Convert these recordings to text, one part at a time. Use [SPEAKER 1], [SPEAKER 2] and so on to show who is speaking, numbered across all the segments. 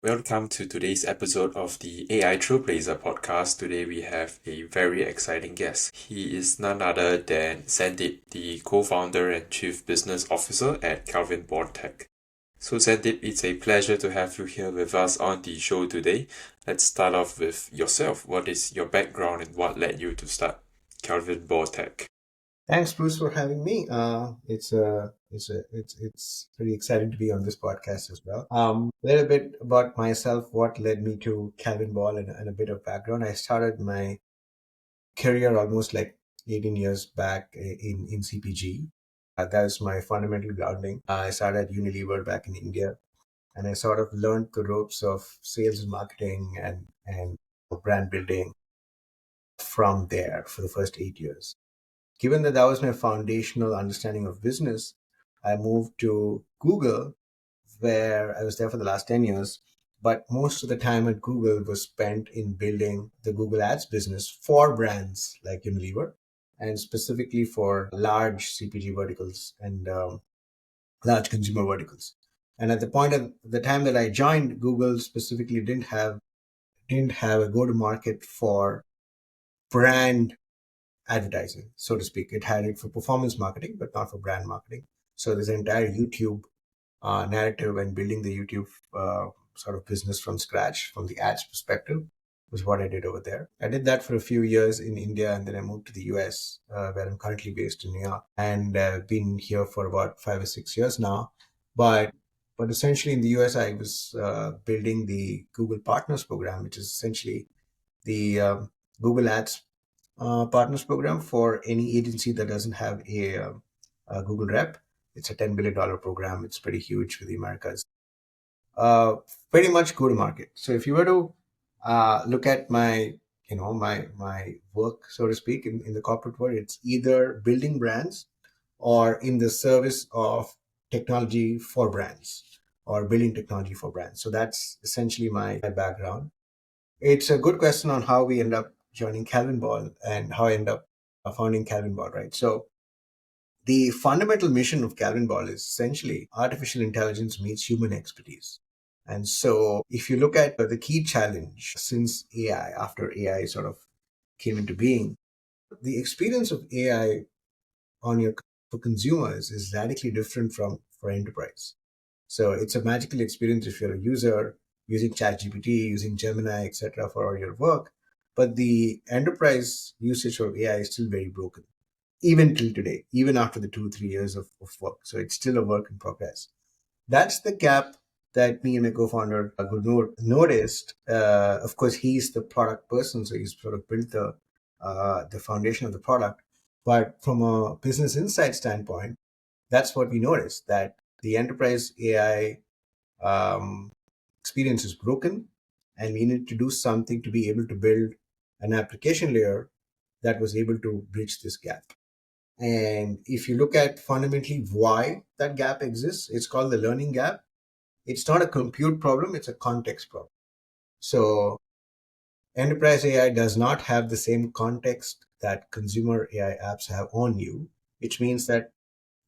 [SPEAKER 1] Welcome to today's episode of the AI Trailblazer podcast. Today we have a very exciting guest. He is none other than Sandeep, the co-founder and chief business officer at CalvinBall Tech. So Sandeep, it's a pleasure to have you here with us on the show today. Let's start off with yourself. What is your background and what led you to start CalvinBall Tech?
[SPEAKER 2] Thanks, Bruce, for having me. It's pretty exciting to be on this podcast as well. A little bit about myself, what led me to Calvin Ball, and a bit of background. I started my career almost like 18 years back in CPG. That was my fundamental grounding. I started at Unilever back in India, and I sort of learned the ropes of sales and marketing and brand building from there for the first 8 years. Given that that was my foundational understanding of business, I moved to Google, where I was there for the last 10 years. But most of the time at Google was spent in building the Google Ads business for brands like Unilever and specifically for large CPG verticals and large consumer verticals. And at the point of the time that I joined, Google specifically didn't have a go to market for brand advertising, so to speak. It had it for performance marketing, but not for brand marketing. So this entire YouTube narrative and building the YouTube sort of business from scratch, from the ads perspective, was what I did over there. I did that for a few years in India, and then I moved to the US, where I'm currently based in New York, and been here for about 5 or 6 years now. But essentially in the US, I was building the Google Partners program, which is essentially the Google Ads partners program for any agency that doesn't have a Google rep. It's a $10 billion program. It's pretty huge for the Americas. Uh, Pretty much go to market. So if you were to look at my work, so to speak, in the corporate world, it's either building brands or in the service of technology for brands or building technology for brands. So that's essentially my background. It's a good question on how we end up joining Calvin Ball and how I end up founding Calvin Ball, right? So the fundamental mission of Calvin Ball is essentially artificial intelligence meets human expertise. And so if you look at the key challenge since AI, after AI sort of came into being, the experience of AI on your for consumers is radically different from for enterprise. So it's a magical experience if you're a user using ChatGPT, using Gemini, etc., for all your work. But the enterprise usage of AI is still very broken, even till today, even after the 2 3 years of work. So it's still a work in progress. That's the gap that me and my co-founder noticed. Of course, he's the product person, so he's sort of built the foundation of the product. But from a business insight standpoint, that's what we noticed, that the enterprise AI um, experience is broken, and we need to do something to be able to build an application layer that was able to bridge this gap. And if you look at fundamentally why that gap exists, it's called the learning gap. It's not a compute problem, it's a context problem. So enterprise AI does not have the same context that consumer AI apps have on you, which means that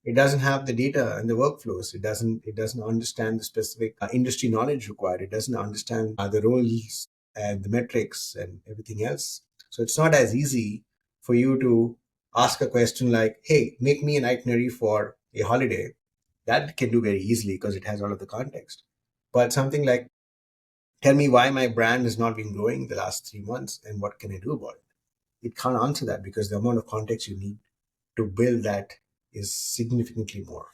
[SPEAKER 2] it doesn't have the data and the workflows. It doesn't understand the specific industry knowledge required. It doesn't understand the roles and the metrics and everything else. So it's not as easy for you to ask a question like, hey, make me an itinerary for a holiday. That can do very easily because it has all of the context. But something like, tell me why my brand has not been growing the last 3 months and what can I do about it? It can't answer that because the amount of context you need to build that is significantly more.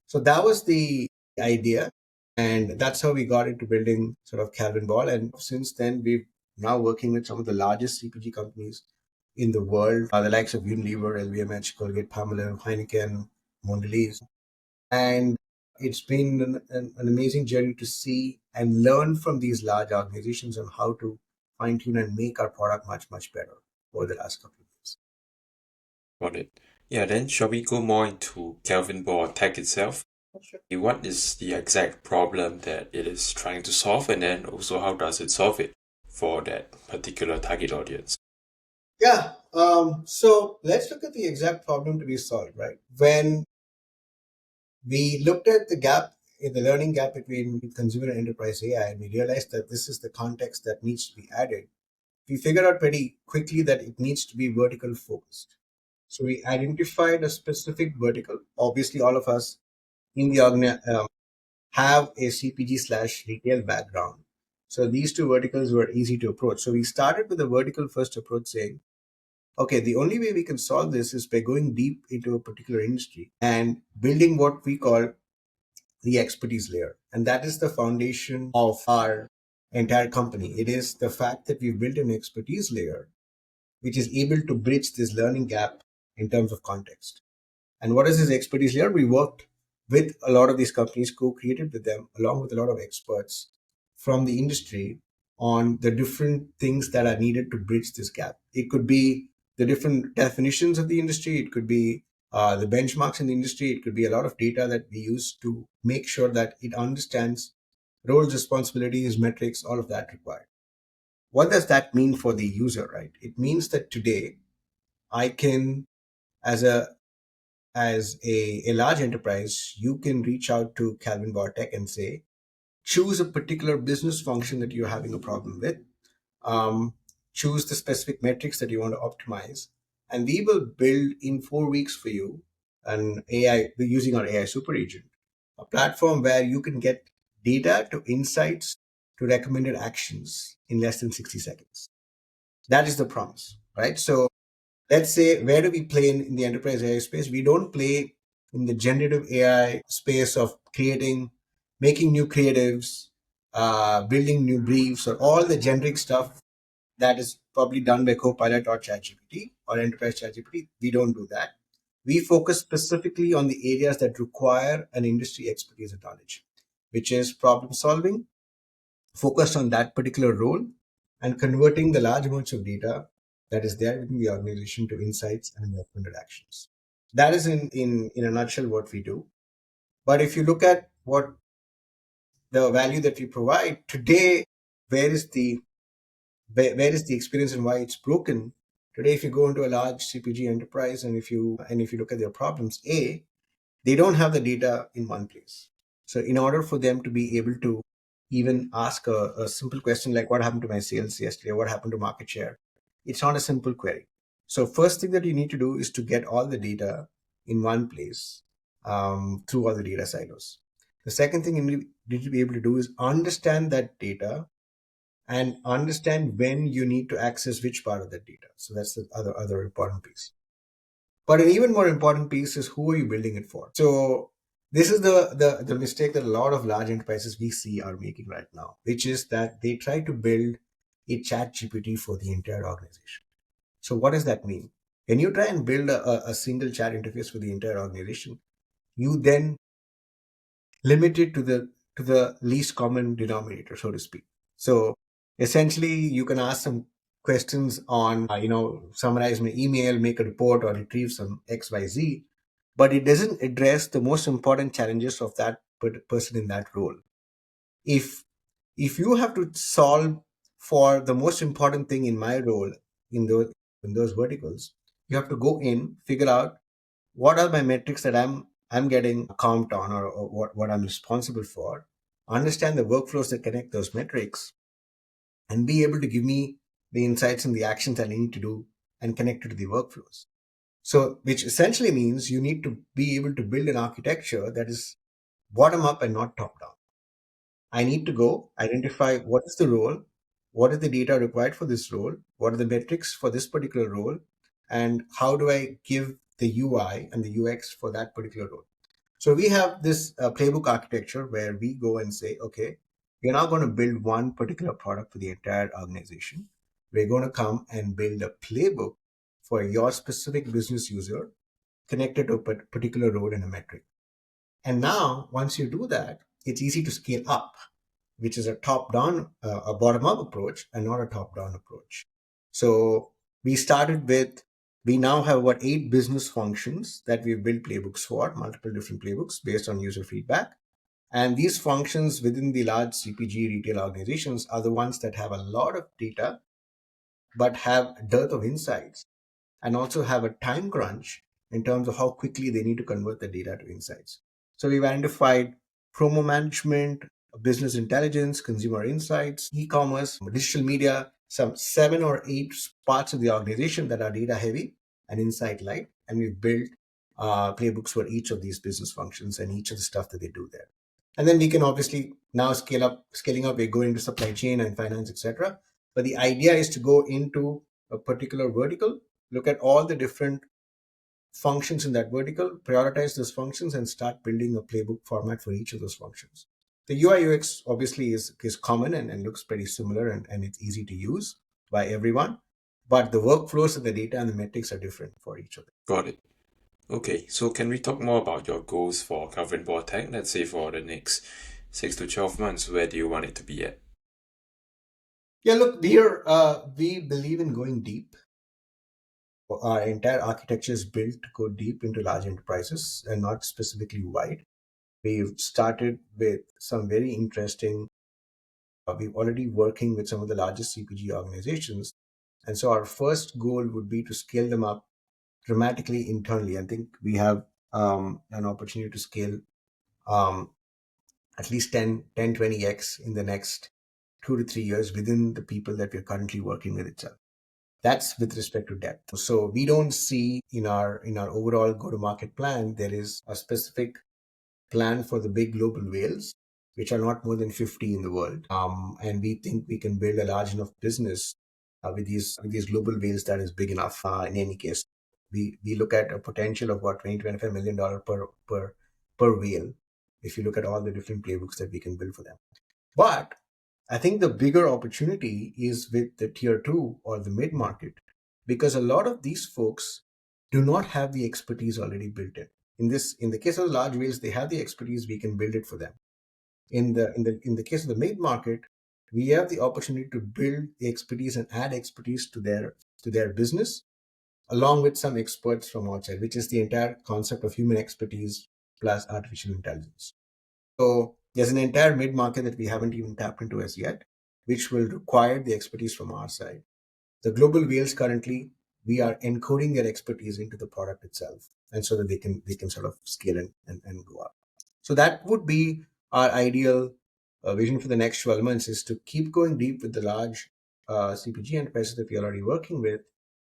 [SPEAKER 2] So that was the idea. And that's how we got into building sort of Calvin Ball. And since then, we've now working with some of the largest CPG companies in the world, the likes of Unilever, LVMH, Colgate, Palmolive, Heineken, Mondelez. And it's been an amazing journey to see and learn from these large organizations on how to fine tune and make our product much, much better over the last couple of years.
[SPEAKER 1] Got it. Yeah, then shall we go more into CalvinBall Tech itself? What is the exact problem that it is trying to solve, and then also how does it solve it for that particular target audience?
[SPEAKER 2] Yeah. So let's look at the exact problem to be solved, right? When we looked at the gap in the learning gap between consumer and enterprise AI, and we realized that this is the context that needs to be added. We figured out pretty quickly that it needs to be vertical focused. So we identified a specific vertical. Obviously, all of us in the have a CPG slash retail background. So these two verticals were easy to approach. So we started with a vertical first approach, saying, okay, the only way we can solve this is by going deep into a particular industry and building what we call the expertise layer. And that is the foundation of our entire company. It is the fact that we've built an expertise layer which is able to bridge this learning gap in terms of context. And what is this expertise layer? We worked with a lot of these companies, co-created with them, along with a lot of experts from the industry on the different things that are needed to bridge this gap. It could be the different definitions of the industry. It could be the benchmarks in the industry. It could be a lot of data that we use to make sure that it understands roles, responsibilities, metrics, all of that required. What does that mean for the user, right? It means that today I can, as a large enterprise, you can reach out to CalvinBall Tech and say, choose a particular business function that you're having a problem with, um, choose the specific metrics that you want to optimize, and we will build in 4 weeks for you an AI using our AI super agent, a platform where you can get data to insights to recommended actions in less than 60 seconds. That is the promise, right? So let's say, where do we play in the enterprise AI space? We don't play in the generative AI space of making new creatives, building new briefs, or all the generic stuff that is probably done by Copilot or ChatGPT or Enterprise ChatGPT. We don't do that. We focus specifically on the areas that require an industry expertise and knowledge, which is problem solving, focused on that particular role, and converting the large amounts of data that is there within the organization to insights and recommended actions. That is in a nutshell what we do. But if you look at what the value that we provide today, where is the where is the experience and why it's broken? Today, if you go into a large CPG enterprise and if you look at their problems, they don't have the data in one place. So in order for them to be able to even ask a simple question like what happened to my sales yesterday, what happened to market share, it's not a simple query. So first thing that you need to do is to get all the data in one place, through all the data silos. The second thing you need to be able to do is understand that data and understand when you need to access which part of that data. So that's the other important piece. But an even more important piece is, who are you building it for? So this is the mistake that a lot of large enterprises we see are making right now, which is that they try to build a chat GPT for the entire organization. So what does that mean? When you try and build a single chat interface for the entire organization, you then limit it to the least common denominator, so to speak. So essentially, you can ask some questions on, summarize my email, make a report, or retrieve some XYZ, but it doesn't address the most important challenges of that person in that role. If if you have to solve for the most important thing in my role in those verticals, you have to go in, figure out what are my metrics that I'm getting comped on, or what I'm responsible for, understand the workflows that connect those metrics, and be able to give me the insights and the actions that I need to do and connect it to the workflows. So, which essentially means you need to be able to build an architecture that is bottom up and not top down. I need to go identify what is the role, what is the data required for this role, what are the metrics for this particular role, and how do I give the UI and the UX for that particular role. So we have this playbook architecture where we go and say, okay, we're not going to build one particular product for the entire organization. We're going to come and build a playbook for your specific business user connected to a particular role and a metric. And now, once you do that, it's easy to scale up, which is a top down, a bottom up approach, and not a top down approach. So we started with, we now have about 8 business functions that we've built playbooks for, multiple different playbooks based on user feedback. And these functions within the large CPG retail organizations are the ones that have a lot of data, but have a dearth of insights, and also have a time crunch in terms of how quickly they need to convert the data to insights. So we've identified promo management, business intelligence, consumer insights, e-commerce, digital media, some 7 or 8 parts of the organization that are data heavy and insight light. And we've built playbooks for each of these business functions and each of the stuff that they do there. And then we can obviously now scaling up, we're going into supply chain and finance, etc. But the idea is to go into a particular vertical, look at all the different functions in that vertical, prioritize those functions, and start building a playbook format for each of those functions. The UI UX obviously is common and looks pretty similar, and it's easy to use by everyone. But the workflows and the data and the metrics are different for each of them.
[SPEAKER 1] Got it. Okay, so can we talk more about your goals for CalvinBall Tech? Let's say for the next 6 to 12 months, where do you want it to be at?
[SPEAKER 2] Yeah, look, we believe in going deep. Our entire architecture is built to go deep into large enterprises and not specifically wide. We've started with some very interesting. We're already working with some of the largest CPG organizations. And so our first goal would be to scale them up dramatically internally. I think we have an opportunity to scale um, at least 20x in the next 2 to 3 years within the people that we're currently working with itself. That's with respect to depth. So we don't see in our overall go-to-market plan, there is a specific plan for the big global whales, which are not more than 50 in the world. And we think we can build a large enough business with these global whales that is big enough. In any case, we look at a potential of about 20 to 25 million per whale. If you look at all the different playbooks that we can build for them, but I think the bigger opportunity is with the tier two or the mid market, because a lot of these folks do not have the expertise already built in. In the case of large whales, they have the expertise. We can build it for them. In the case of the mid market, we have the opportunity to build the expertise and add expertise to their business, along with some experts from outside, which is the entire concept of human expertise plus artificial intelligence. So there's an entire mid market that we haven't even tapped into as yet, which will require the expertise from our side. The global whales currently, we are encoding their expertise into the product itself, and so that they can sort of scale and go up. So that would be our ideal vision for the next 12 months, is to keep going deep with the large CPG enterprises that we are already working with,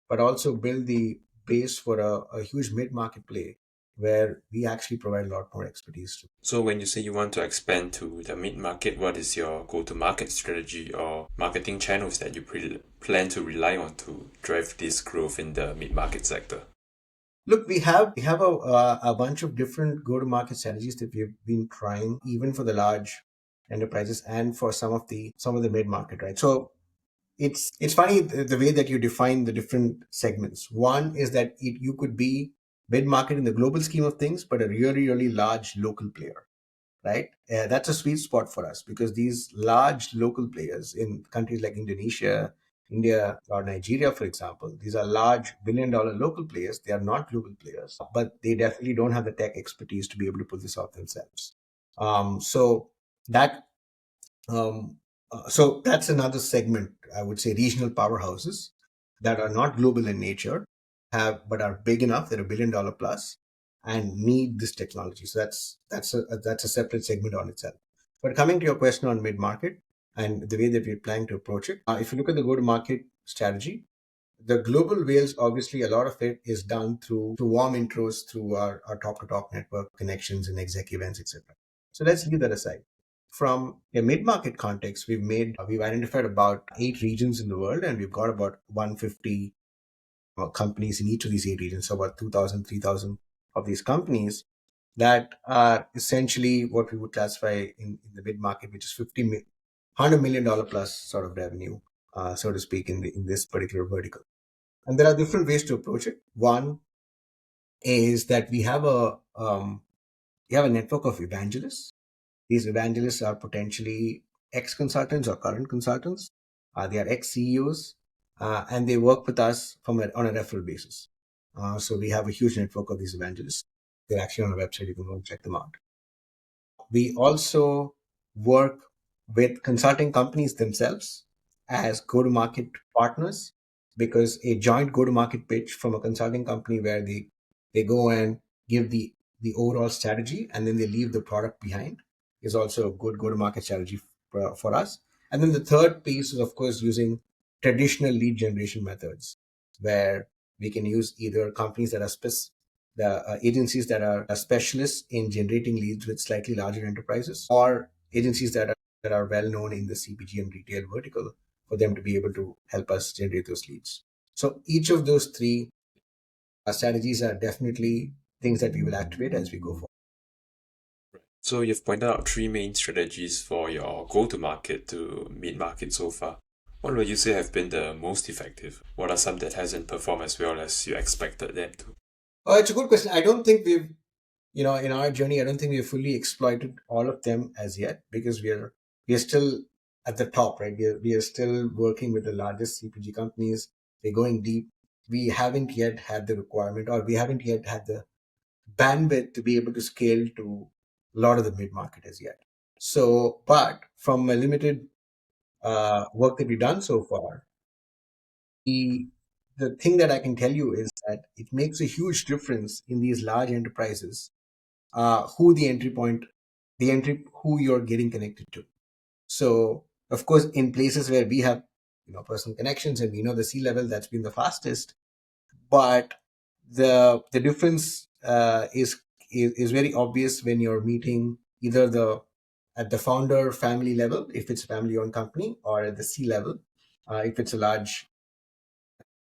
[SPEAKER 2] but also build the base for a huge mid-market play where we actually provide a lot more expertise to.
[SPEAKER 1] So when you say you want to expand to the mid-market, what is your go-to-market strategy or marketing channels that you plan to rely on to drive this growth in the mid-market sector?
[SPEAKER 2] Look, we have a bunch of different go-to-market strategies that we've been trying, even for the large enterprises and for some of the mid-market, right? So it's funny the way that you define the different segments. One is that you could be mid-market in the global scheme of things, but a really really large local player, right? That's a sweet spot for us, because these large local players in countries like Indonesia, India, or Nigeria, for example, these are large billion-dollar local players. They are not global players, but they definitely don't have the tech expertise to be able to pull this off themselves. So that so that's another segment, I would say, regional powerhouses that are not global in nature, have but are big enough, they're $1 billion plus, and need this technology. So that's a separate segment on itself. But coming to your question on mid market and the way that we're planning to approach it, if you look at the go to market strategy, the global whales, obviously, a lot of it is done through warm intros, through our talk to talk network connections and exec events, etc. So let's leave that aside. From a mid market context, we've identified about 8 regions in the world, and we've got about 150 companies in each of these 8 regions. So about 2,000, 3,000 of these companies that are essentially what we would classify in the mid market, which is $100 million plus sort of revenue, so to speak, in this particular vertical. And there are different ways to approach it. One is that we have a network of evangelists. These evangelists are potentially ex consultants or current consultants. They are ex CEOs, and they work with us on a referral basis. So we have a huge network of these evangelists. They're actually on our website. You can go and check them out. We also work with consulting companies themselves as go to market partners, because a joint go to market pitch from a consulting company where they go and give the overall strategy and then they leave the product behind, is also a good go-to-market strategy for us. And then the third piece is, of course, using traditional lead generation methods, where we can use either companies that are the agencies that are specialists in generating leads with slightly larger enterprises, or agencies that are well known in the CPG and retail vertical, for them to be able to help us generate those leads. So each of those three strategies are definitely things that we will activate as we go forward.
[SPEAKER 1] So you've pointed out three main strategies for your go-to-market to mid-market so far. What would you say have been the most effective? What are some that hasn't performed as well as you expected them to?
[SPEAKER 2] It's a good question. I don't think we've, in our journey, I don't think we've fully exploited all of them as yet, because we are still at the top, right? We are still working with the largest CPG companies. We're going deep. We haven't yet had the requirement, or we haven't yet had the bandwidth to be able to scale to a lot of the mid market as yet. So, but from a limited work that we've done so far, the the thing that I can tell you is that it makes a huge difference in these large enterprises, who the entry point, who you're getting connected to. So, of course, in places where we have personal connections and we know the C level, that's been the fastest. But the difference is very obvious when you're meeting either the at the founder family level, if it's a family owned company, or at the C level, if it's a large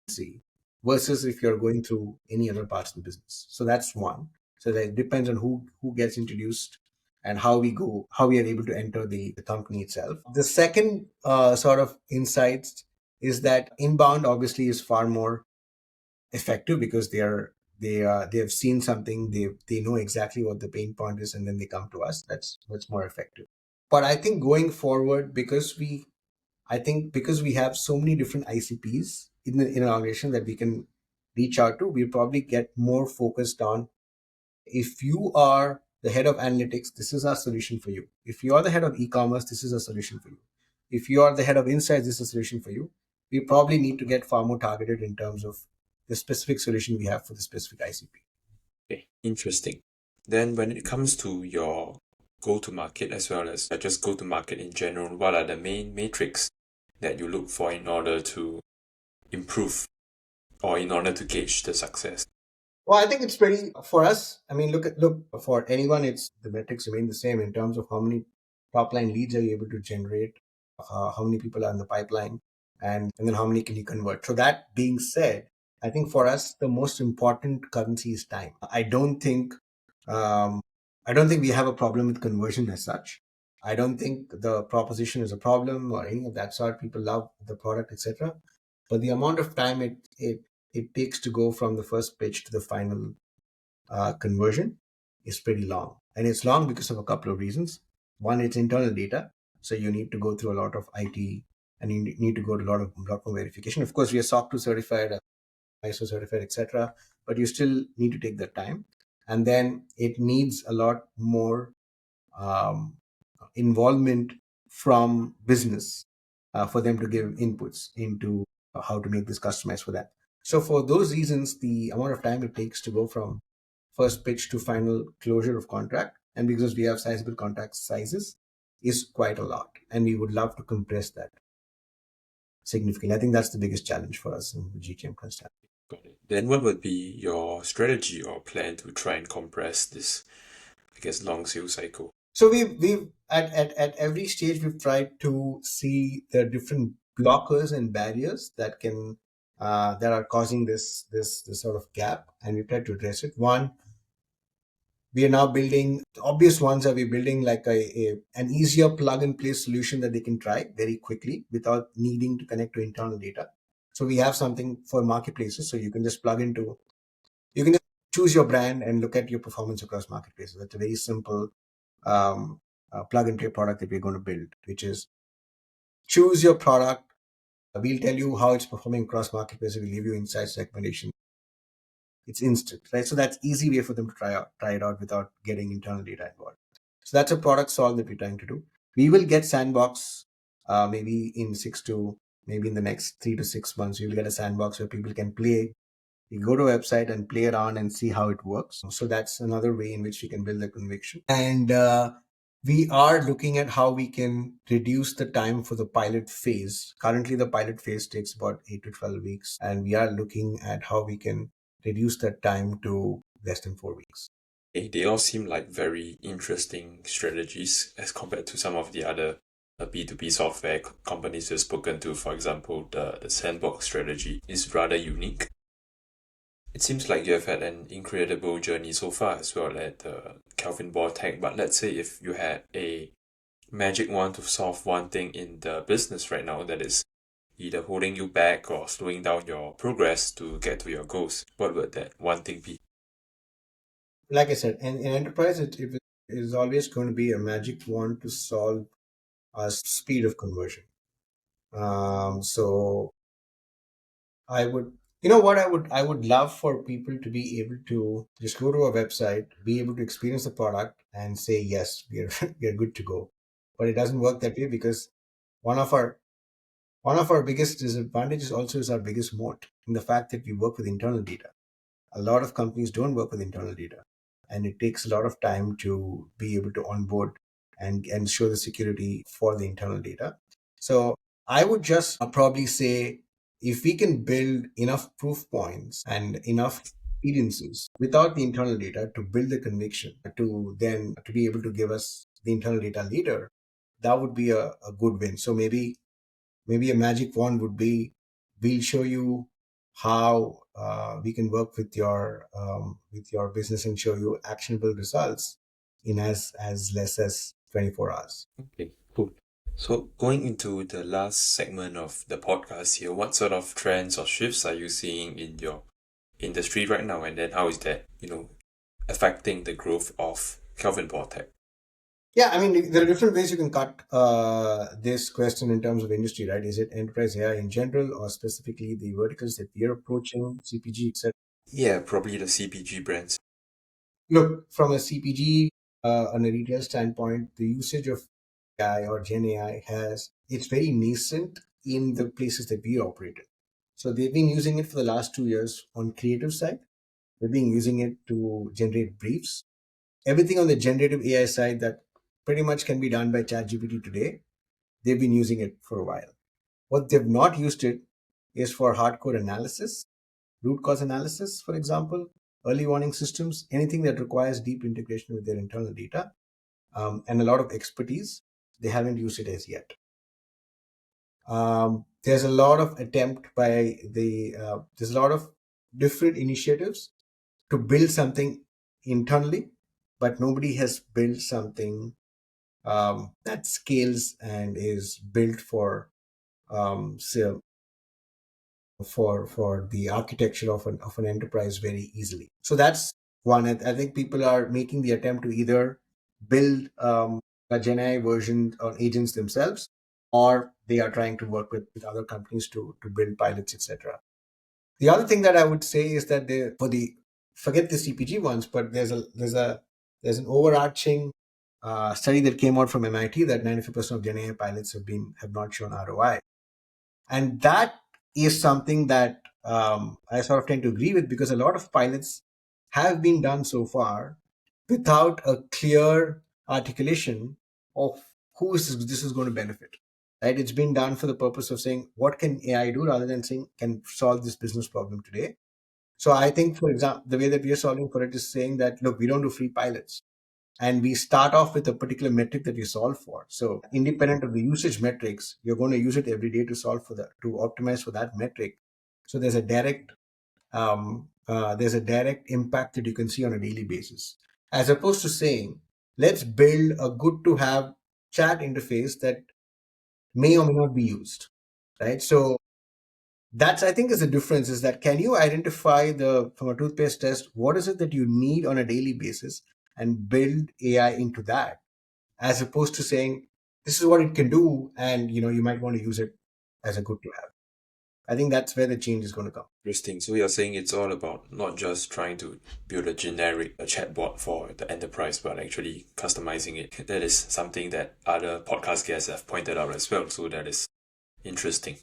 [SPEAKER 2] C, versus if you're going through any other parts of the business. So that's one. So that it depends on who gets introduced and how we are able to enter the company itself. The second sort of insights is that inbound obviously is far more effective, because they have seen something, they know exactly what the pain point is, and then they come to us. That's what's more effective. But I think going forward, because we have so many different ICPs in an organization that we can reach out to, we probably get more focused on, if you are the head of analytics, this is our solution for you. If you are the head of e-commerce, this is a solution for you. If you are the head of insights, this is a solution for you. We probably need to get far more targeted in terms of the specific solution we have for the specific ICP.
[SPEAKER 1] Okay, interesting. Then when it comes to your go-to-market as well as just go-to-market in general, what are the main metrics that you look for in order to improve or in order to gauge the success?
[SPEAKER 2] Well, I think it's pretty for us. I mean, look for anyone. It's the metrics remain the same in terms of how many top line leads are you able to generate, how many people are in the pipeline, and then how many can you convert. So that being said, I think for us the most important currency is time. Um, I don't think we have a problem with conversion as such. I don't think the proposition is a problem or any of that sort. People love the product, etc. But the amount of time it takes to go from the first pitch to the final conversion is pretty long. And it's long because of a couple of reasons. One, it's internal data. So you need to go through a lot of IT, and you need to go to a lot more verification. Of course, we are SOC 2 certified, ISO certified, etc. But you still need to take that time. And then it needs a lot more um, involvement from business for them to give inputs into how to make this customized for that. So for those reasons, the amount of time it takes to go from first pitch to final closure of contract, and because we have sizable contract sizes, is quite a lot. And we would love to compress that significantly. I think that's the biggest challenge for us in the GTM constant.
[SPEAKER 1] Got it. Then what would be your strategy or plan to try and compress this, I guess, long sales cycle?
[SPEAKER 2] So we've at every stage we've tried to see the different blockers and barriers that are causing this sort of gap, and we've tried to address it. One, we are now building the obvious ones. Are we building like an easier plug and play solution that they can try very quickly without needing to connect to internal data? So we have something for marketplaces, so you can just you can just choose your brand and look at your performance across marketplaces. That's a very simple plug and play product that we're going to build, which is choose your product. We'll tell you how it's performing across marketplaces. We'll give you insights, recommendation. It's instant, right? So that's easy way for them to try it out without getting internal data involved. So that's a product solve that we're trying to do. We will get sandbox maybe in maybe in the next 3 to 6 months. We will get a sandbox where people can play. You go to a website and play around and see how it works. So that's another way in which we can build the conviction. And We are looking at how we can reduce the time for the pilot phase. Currently, the pilot phase takes about 8 to 12 weeks, and we are looking at how we can reduce that time to less than 4 weeks.
[SPEAKER 1] They all seem like very interesting strategies as compared to some of the other B2B software companies you've spoken to. For example, the sandbox strategy is rather unique. It seems like you have had an incredible journey so far as well at CalvinBall Tech. But let's say if you had a magic wand to solve one thing in the business right now that is either holding you back or slowing down your progress to get to your goals, what would that one thing be?
[SPEAKER 2] Like I said, in enterprise, it is always going to be a magic wand to solve a speed of conversion. So I would, you know what I would love for people to be able to just go to a website, be able to experience the product and say, yes, we are, we are good to go. But it doesn't work that way because one of our, one of our biggest disadvantages also is our biggest moat in the fact that we work with internal data. A lot of companies don't work with internal data, and it takes a lot of time to be able to onboard and show the security for the internal data. So I would just probably say, if we can build enough proof points and enough experiences without the internal data to build the conviction to then to be able to give us the internal data later, that would be a good win. So maybe a magic wand would be, we'll show you how we can work with your business and show you actionable results in as less as 24 hours.
[SPEAKER 1] Okay, cool. So going into the last segment of the podcast here, what sort of trends or shifts are you seeing in your industry right now, and then how is that, affecting the growth of Kelvin Ball Tech?
[SPEAKER 2] Yeah, I mean, there are different ways you can cut this question in terms of industry, right? Is it enterprise AI in general or specifically the verticals that we are approaching, CPG, etc.?
[SPEAKER 1] Yeah, probably the CPG brands.
[SPEAKER 2] Look, from a CPG on a retail standpoint, the usage of AI or Gen AI it's very nascent in the places that we operate in. So they've been using it for the last 2 years on creative side. They've been using it to generate briefs. Everything on the generative AI side that pretty much can be done by ChatGPT today, they've been using it for a while. What they've not used it is for hardcore analysis, root cause analysis, for example, early warning systems, anything that requires deep integration with their internal data and a lot of expertise. They haven't used it as yet. There's a lot of attempt by there's a lot of different initiatives to build something internally, but nobody has built something that scales and is built say, for the architecture of an enterprise very easily. So that's one. I think people are making the attempt to either build a Gen AI version on agents themselves, or they are trying to work with other companies to build pilots, etc. The other thing that I would say is that they for the forget the CPG ones, but there's an overarching study that came out from MIT that 95% of Gen AI pilots have not shown ROI, and that is something that I sort of tend to agree with, because a lot of pilots have been done so far without a clear articulation of who this is going to benefit. Right? It's been done for the purpose of saying, what can AI do, rather than saying, can solve this business problem today. So I think, for example, the way that we are solving for it is saying that, look, we don't do free pilots, and we start off with a particular metric that we solve for. So independent of the usage metrics, you're going to use it every day to solve for that, to optimize for that metric. So there's a direct impact that you can see on a daily basis, as opposed to saying, let's build a good to have chat interface that may or may not be used. Right. So that's, I think, is the difference, is that can you identify the from a toothpaste test, what is it that you need on a daily basis, and build AI into that, as opposed to saying this is what it can do, and you might want to use it as a good to have. I think that's where the change is going to come.
[SPEAKER 1] Interesting. So you're saying it's all about not just trying to build a generic chatbot for the enterprise, but actually customizing it. That is something that other podcast guests have pointed out as well. So that is interesting.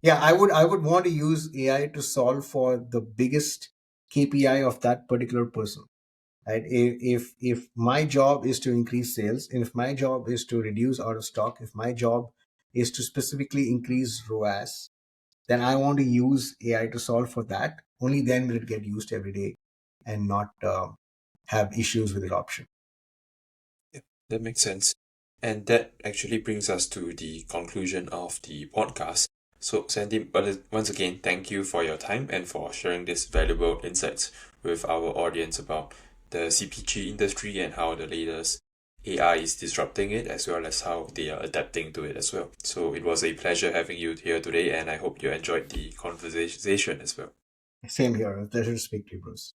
[SPEAKER 2] Yeah, I would want to use AI to solve for the biggest KPI of that particular person. right? If my job is to increase sales, and if my job is to reduce out of stock, if my job is to specifically increase ROAS, then I want to use AI to solve for that. Only then will it get used every day and not have issues with adoption.
[SPEAKER 1] Yeah, that makes sense. And that actually brings us to the conclusion of the podcast. So, Sandeep, once again, thank you for your time and for sharing this valuable insights with our audience about the CPG industry and how the latest AI is disrupting it, as well as how they are adapting to it as well. So, it was a pleasure having you here today, and I hope you enjoyed the conversation as well.
[SPEAKER 2] Same here. A pleasure to speak to you, Bruce.